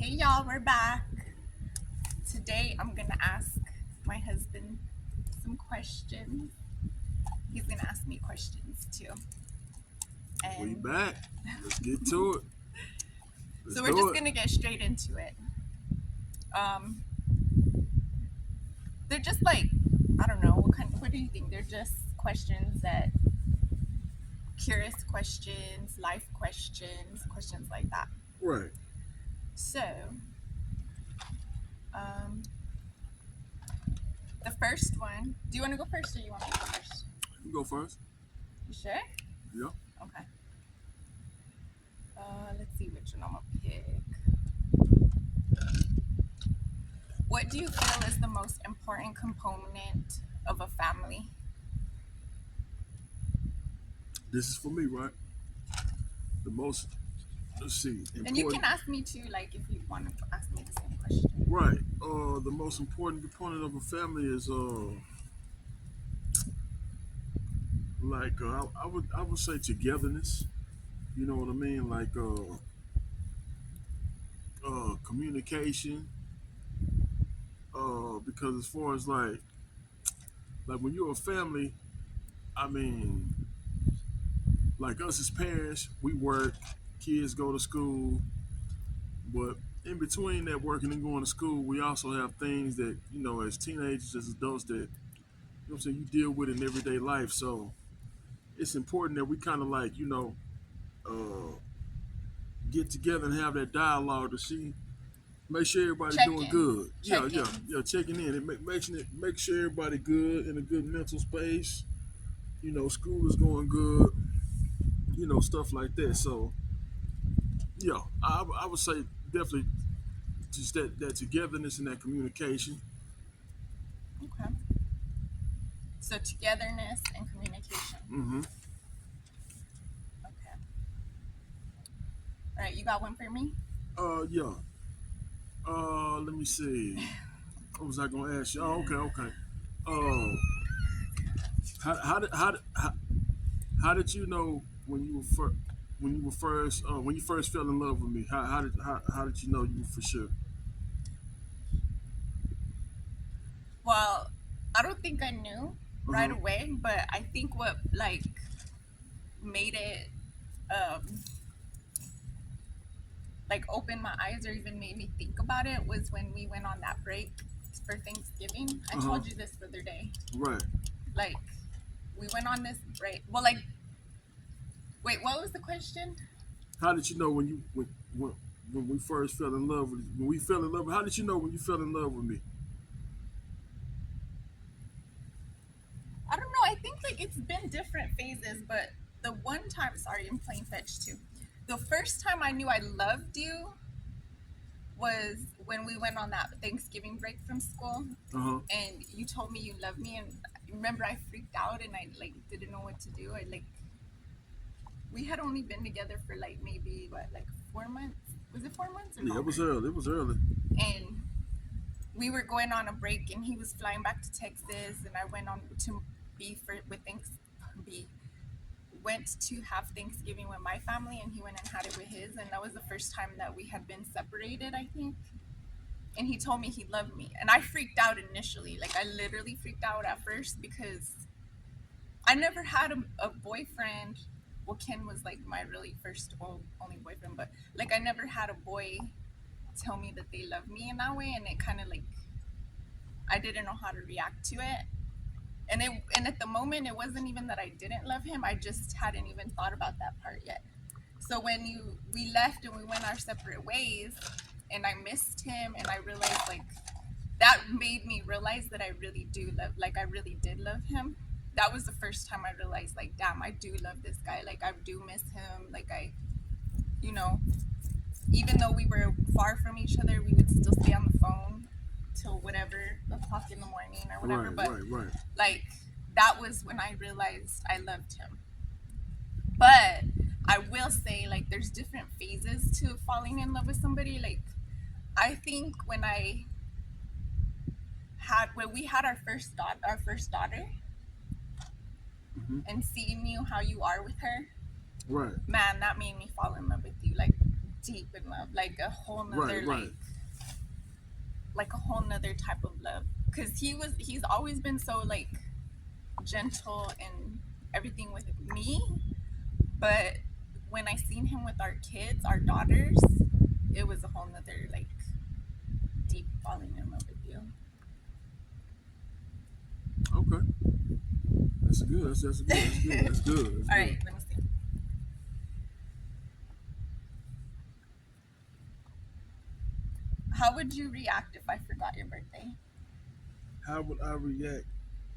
Hey y'all, we're back. Today I'm gonna ask my husband some questions. He's gonna ask me questions too. We And back. Let's get to it. Let's so we're do just it. gonna get straight into it. Um, they're just like, I don't know, what do you think? They're just questions that curious questions, life questions, questions like that. Right. So, um, the first one, do you wanna go first or you want me to go first? You go first. You sure? Yeah. Okay. Let's see which one I'm gonna pick. What do you feel is the most important component of a family? This is for me, right? The most, let's see, And you can important. ask me too, like if you want to ask me the same question. Right. The most important component of a family is like I would say togetherness. You know what I mean? Like communication. Because as far as like when you're a family, I mean, like us as parents, we work, kids go to school, but in between that working and going to school, we also have things that, as teenagers, as adults that, what I'm saying, you deal with in everyday life. So it's important that we kind of like, uh, get together and have that dialogue to see, make sure everybody Check doing in. good. Yeah, Check yeah, ins. yeah, checking in and make sure everybody good in a good mental space. School is going good, stuff like that. So, yeah, I would say definitely just that togetherness and that communication. Okay. So togetherness and communication. Mm-hmm. Okay. All right, you got one for me? Yeah. Let me see. What was I gonna ask you? Oh, okay, okay. Uh, how did you know when you were when you first fell in love with me? How did you know you were for sure? Well, I don't think I knew Uh right huh. away, but I think what like made it like open my eyes or even made me think about it was when we went on that break for Thanksgiving. I Uh huh. told you this the other day. Right. Like we went on this break. Well, like wait, what was the question? How did you know when we first fell in love with when we fell in love? How did you know when you fell in love with me? I don't know. I think like it's been different phases, but the one time, sorry, I'm playing fetch too. The first time I knew I loved you was when we went on that Thanksgiving break from school, Uh huh. and you told me you loved me, and remember I freaked out and I like didn't know what to do. I like we had only been together for like maybe what like 4 months. Was it 4 months or Yeah, it was longer? early. It was early. And we were going on a break, and he was flying back to Texas, and I went on to be for with thanks be went to have Thanksgiving with my family, and he went and had it with his, and that was the first time that we had been separated, I think. And he told me he loved me, and I freaked out initially. Like I literally freaked out at first because I never had a boyfriend. Well, Ken was like my really first only boyfriend, but like I never had a boy tell me that they love me in that way, and it kind of like I didn't know how to react to it. And at the moment it wasn't even that I didn't love him. I just hadn't even thought about that part yet. So when you we left and we went our separate ways, and I missed him, and I realized like that made me realize that I really do love, like I really did love him. That was the first time I realized like damn, I do love this guy. Like I do miss him. Like I, you know, even though we were far from each other, we would still stay on the phone till whatever o'clock in the morning or whatever. Right. But Right. Right. like that was when I realized I loved him. But I will say like there's different phases to falling in love with somebody. Like I think when we had our first daughter, Mm-hmm. and seeing you how you are with her, Right. man, that made me fall in love with you. Like deep in love, like a whole nother Right. like a whole nother type of love. Because he's always been so like gentle and everything with me, but when I seen him with our kids, our daughters, it was a whole nother like deep falling in love with you. Okay. That's good. That's good. That's good. That's good. That's All good. right, let me see. How would you react if I forgot your birthday? How would I react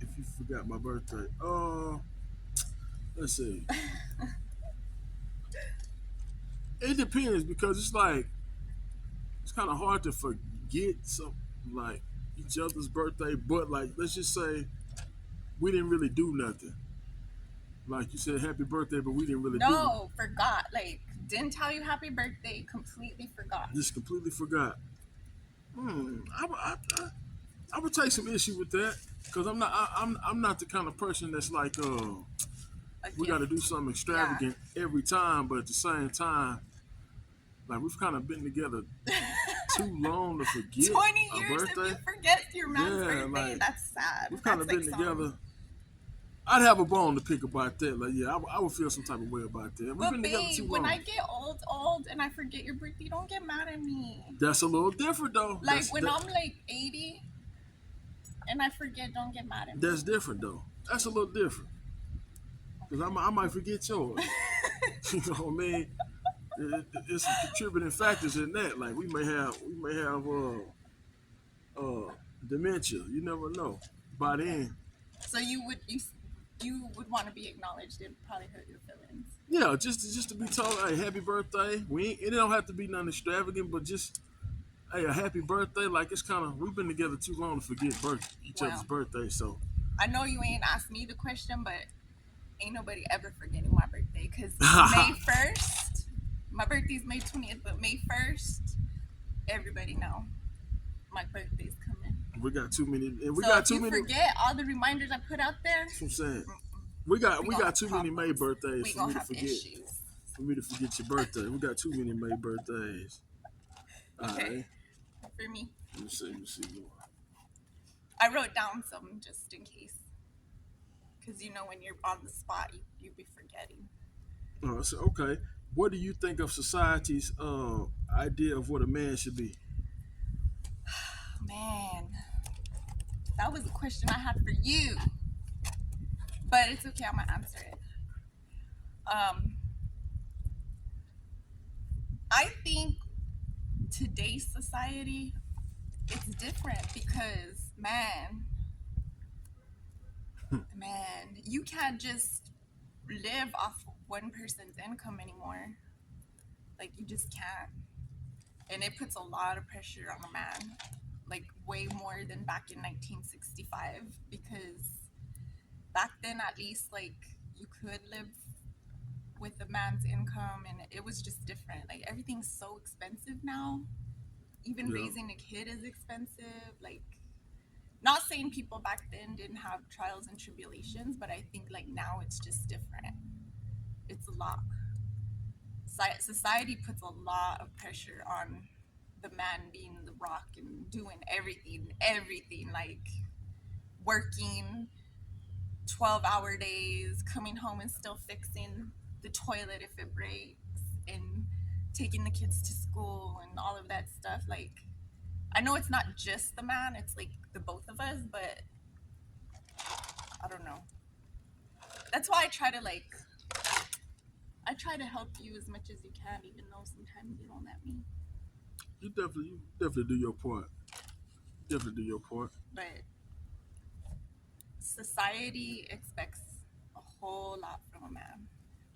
if you forgot my birthday? Let's see. It depends because it's like it's kind of hard to forget some like each other's birthday, but like let's just say we didn't really do nothing. Like you said, happy birthday, but we didn't really do. No, forgot. Like, didn't tell you happy birthday, completely forgot. Just completely forgot. I would take some issue with that because I'm not the kind of person that's like A we got to do gift. something Yeah. extravagant every time, but at the same time, like we've kind of been together too long to forget 20 a years if birthday. you forget your man's Yeah, birthday, like that's sad. we've kind That's of like been some. together. I'd have a bone to pick about that. Like, yeah, I would feel some type of way about that. We've But been together too babe, when I long. get old and I forget your birthday, don't get mad at me. That's a little different though. Like when I'm like 80 and I forget, don't get mad at me. That's different though. That's a little different because I might forget yours. You know what I mean? It's some contributing factors in that. Like we may have dementia. You never know. By then, So you would want to be acknowledged. It probably hurt your feelings. yeah, just to be told, hey, happy birthday. It don't have to be nothing extravagant, but just hey, a happy birthday. Like it's kind of we've been together too long to forget each other's Well, birthday. So I know you ain't asked me the question, but ain't nobody ever forgetting my birthday because May 1st, my birthday's May 20th, but May 1st, everybody know my birthday's coming. we got too many, and we So got if too you many. forget all the reminders I put out there, That's what I'm saying. we We gonna got have too many May problems. birthdays We for me gonna to have forget. issues. For me to forget your birthday, we got too many May birthdays. All Okay, right. for me, Let me see. Let me see. I wrote down some just in case, because you know when you're on the spot, you be forgetting. So okay. What do you think of society's idea of what a man should be? Man, that was a question I had for you, but it's okay. I'm gonna answer it. Um, I think today's society it's different because man, you can't just live off one person's income anymore. Like you just can't, and it puts a lot of pressure on a man, like way more than back in 1965 because back then at least like you could live with a man's income and it was just different. Like everything's so expensive now. Even Yeah. raising a kid is expensive. Like not saying people back then didn't have trials and tribulations, but I think like now it's just different. It's a lot. Society puts a lot of pressure on the man being the rock and doing everything like working 12-hour days, coming home and still fixing the toilet if it breaks, and taking the kids to school and all of that stuff. Like, I know it's not just the man, it's like the both of us, but I don't know. That's why I try to help you as much as you can, even though sometimes you don't let me. You definitely do your part. Definitely do your part. But society expects a whole lot from a man.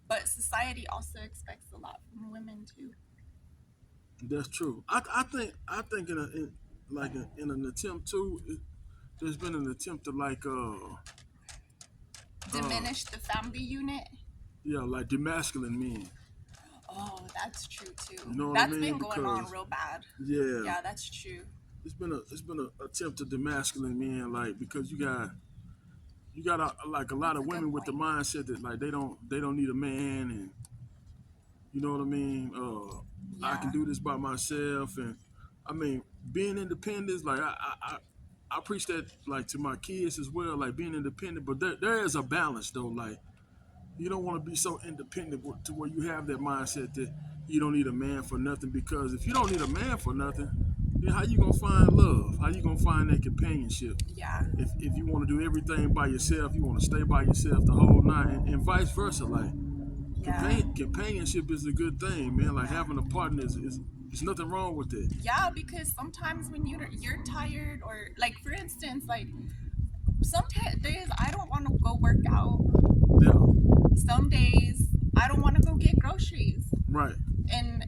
But society also expects a lot from women too. That's true. I think in an attempt to there's been an attempt to uh Diminish the family unit. yeah like demasculine men. Oh, that's true too. You know what I That's mean? been going on Because real bad. yeah, Yeah, that's true. it's been a attempt to demasculine men like because you got like a lot That's of a good women with the point. mindset that like they don't need a man and You know what I mean? I can Yeah. do this by myself, and I mean, being independent. Like I preach that like to my kids as well, like being independent. But there is a balance though. Like you don't want to be so independent to where you have that mindset that you don't need a man for nothing. Because if you don't need a man for nothing, then how you gonna find love? How you gonna find that companionship? Yeah. If you want to do everything by yourself, you want to stay by yourself the whole night, and vice versa. Like Yeah. companionship is a good thing, man. Like having a partner is there's nothing wrong with it. Yeah, because sometimes when you're tired, or like for instance, like some days I don't want to go work out. Yeah, Some days I don't want to go get groceries, right. and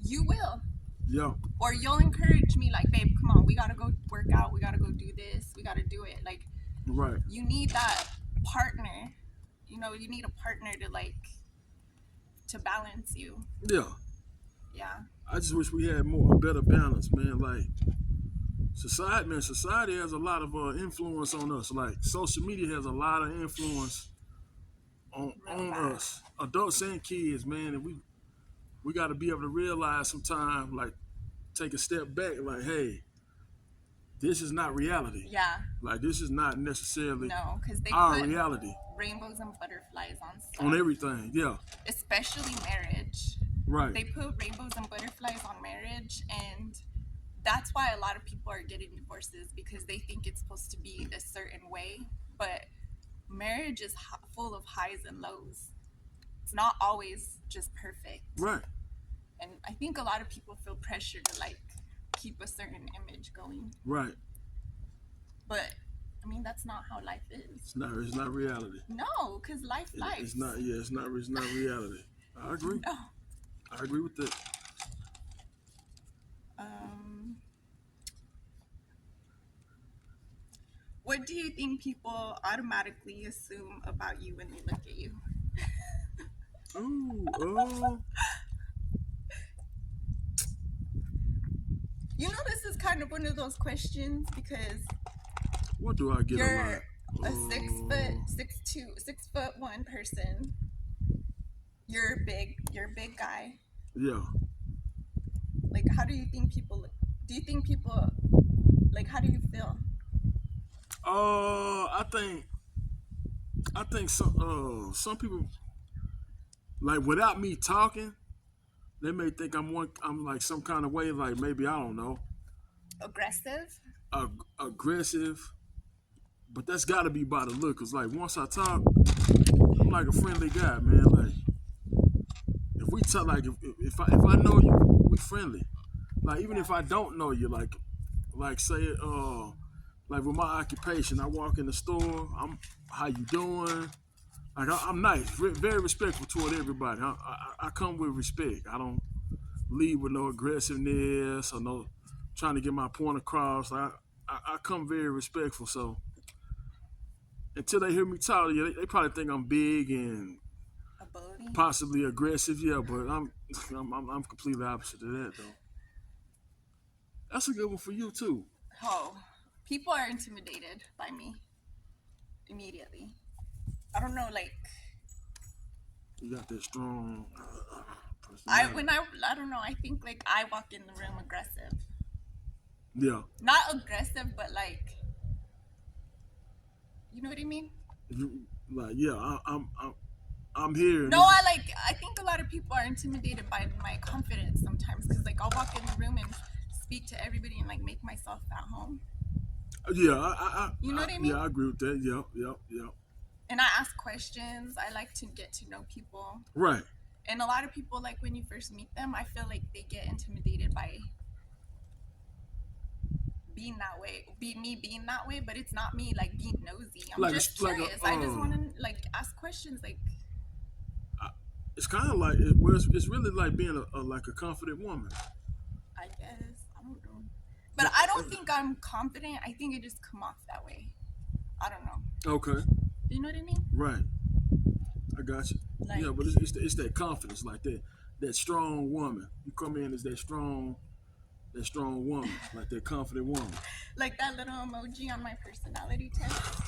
you will, Yeah, or you'll encourage me like, babe, come on, we gotta go work out, we gotta go do this, we gotta do it. Like right. you need that partner. You need a partner to like to balance you. Yeah. Yeah. I just wish we had a better balance, man. Like society has a lot of influence on us. Like social media has a lot of influence Real on bad. us, adults and kids, man. And we got to be able to realize sometimes, like, take a step back, like, hey, this is not reality. Yeah. Like, this is not necessarily No, because they our put reality rainbows and butterflies on on stuff, everything. Yeah, especially marriage. right, They put rainbows and butterflies on marriage, and that's why a lot of people are getting divorces, because they think it's supposed to be a certain way. But marriage is full of highs and lows. It's not always just perfect. right, And I think a lot of people feel pressure to like keep a certain image going. right. But I mean, that's not how life is. It's not reality. No, because life. It's not. Yeah, it's not reality. I agree. No. I agree with that. Um, what do you think people automatically assume about you when they look at you? Oh, This is kind of one of those questions because what do I get a lot? you're a 6'2", 6'1" person. You're big. You're a big guy. Yeah. Like, how do you think people look? Do you think people like? How do you feel? I think some people, like, without me talking, they may think I'm like some kind of way, like maybe I don't know, Aggressive? aggressive. But that's got to be by the look, cause like once I talk, I'm like a friendly guy, man. Like if we talk, like if I know you, we friendly. Like even if I don't know you, like say like with my occupation, I walk in the store, how you doing? Like I'm nice, very respectful toward everybody. I come with respect. I don't lead with no aggressiveness or no trying to get my point across. I come very respectful. So until they hear me talk, yeah, they probably think I'm big and A bully? possibly aggressive. Yeah, but I'm completely opposite of that though. That's a good one for you too. Oh, people are intimidated by me immediately. I don't know, like You got that strong I personality. when I don't know. I think like I walk in the room aggressive, Yeah, not aggressive, but like you know what I mean. like yeah, I'm here. No, I think a lot of people are intimidated by my confidence sometimes because like I'll walk in the room and speak to everybody and like make myself at home. Yeah, You know what I mean? yeah, I agree with that. Yep. And I ask questions. I like to get to know people. Right. And a lot of people, like when you first meet them, I feel like they get intimidated by being that way, me being that way, but it's not me like being nosy. I'm Like just like curious. I just want to like ask questions. Like it's kind of like it's really like being like a confident woman. I guess I don't know, but I don't think I'm confident. I think it just come off that way. I don't know. Okay. Do you know what I mean? Right. I got you. Like Yeah, but it's that confidence, like that strong woman. You come in as that strong woman, like that confident woman. like that little emoji on my personality test.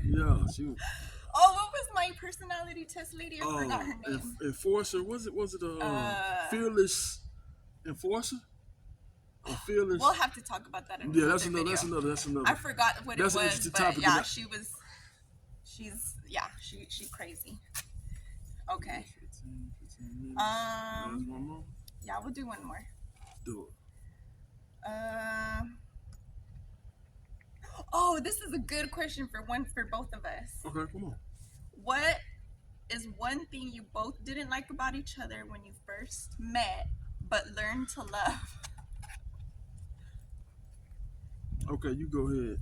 Yeah, she. Oh, what was my personality test lady. I forgot her name. Enforcer. Was it a fearless enforcer? Or fearless. We'll have to talk about that in Yeah, another that's another. video. That's another. That's another. I forgot what That's it an was, interesting but topic. yeah, she's crazy. Okay. 15 minutes. One more. Yeah, we'll do one more. Do it. Oh, this is a good question for both of us. Okay, come on. What is one thing you both didn't like about each other when you first met, but learned to love? Okay, you go ahead.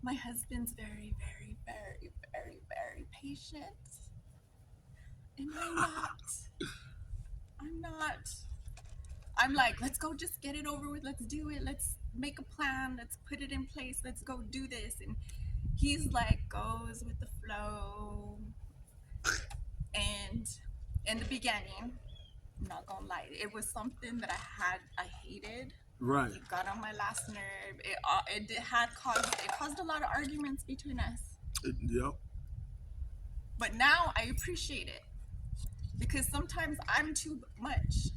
My husband's very, very, very, very, very patient. And I'm not. I'm like, let's go just get it over with. Let's do it. Let's make a plan. Let's put it in place. Let's go do this. And he's like, goes with the flow. And in the beginning, I'm not gonna lie, it was something that I hated. Right. It got on my last nerve. It caused a lot of arguments between us. Yep. But now I appreciate it because sometimes I'm too much,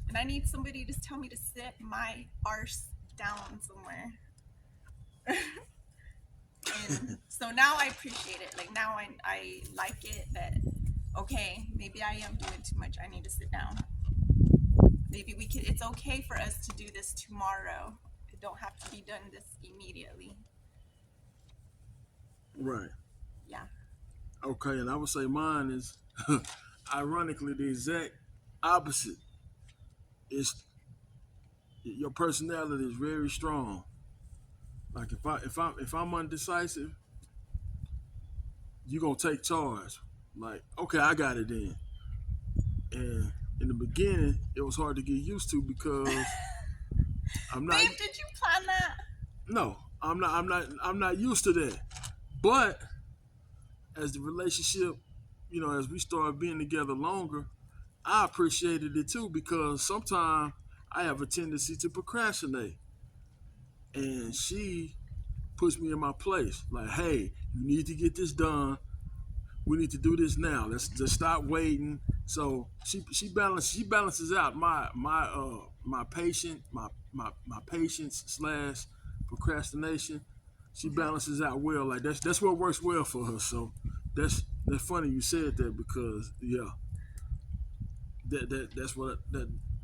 and I need somebody to tell me to sit my arse down somewhere. And so now I appreciate it. Like now I like it that okay, maybe I am doing too much. I need to sit down. Maybe it's okay for us to do this tomorrow. It don't have to be done this immediately. Right. Yeah. Okay, and I would say mine is ironically the exact opposite. It's your personality is very strong. Like if I'm undecisive, you gonna take charge. Like, okay, I got it then. And in the beginning, it was hard to get used to because I'm not. Babe, did you plan that? No, I'm not used to that. But as the relationship, as we started being together longer, I appreciated it too because sometimes I have a tendency to procrastinate. And she puts me in my place. Like, hey, you need to get this done. We need to do this now. Let's just stop waiting. So she balances out my patience / procrastination. She balances out well. Like that's what works well for her. So that's funny you said that because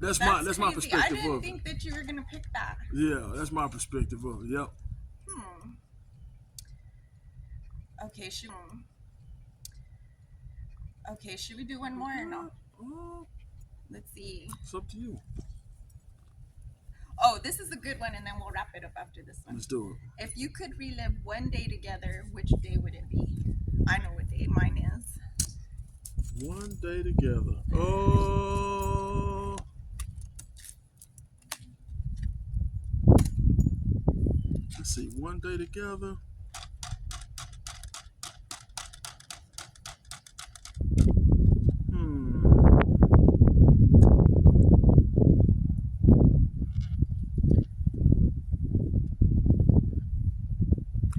that's my perspective I of didn't it. think that you were gonna pick that. Yeah, that's my perspective of it. Yep. Okay, should we do one more or no? Let's see. It's up to you. Oh, this is a good one, and then we'll wrap it up after this one. Let's do it. If you could relive one day together, which day would it be? I know what day mine is. One day together. Oh. Let's see. One day together.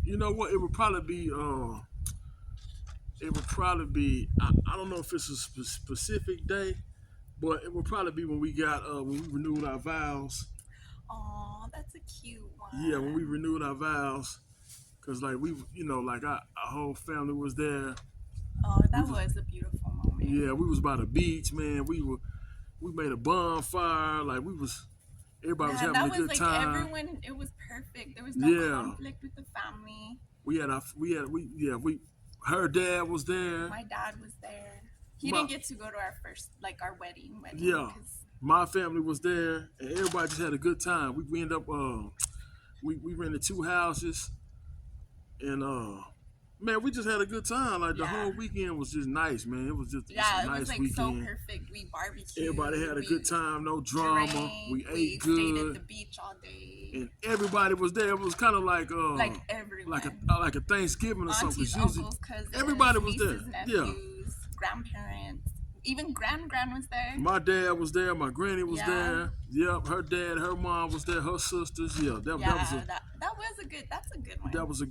You know what? It would probably be. I don't know if it's a specific day, but it would probably be when we renewed our vows. Oh, that's a cute one. Yeah, when we renewed our vows, cause like our whole family was there. Oh, that was a beautiful moment. Yeah, we was by the beach, man. We made a bonfire. Like everybody was having a good time. Everyone, it was perfect. There was no conflict with the family. Her dad was there. My dad was there. He didn't get to go to our our wedding. Yeah, my family was there, and everybody just had a good time. We ended up we rented 2 houses, and man, we just had a good time. Like the whole weekend was just nice, man. It was just a nice weekend. So perfect. We barbecued. Everybody had a good time, no drama. We ate good. Stayed at the beach all day. And everybody was there. It was kind of like everyone. like a Thanksgiving or something. Aunties, uncles, cousins, everybody was nieces, there. Nephews, grandparents. Even gran was there. My dad was there. My granny was there. Yep, her dad, her mom was there. Her sisters. Yeah, that was a good. That's a good one. That was a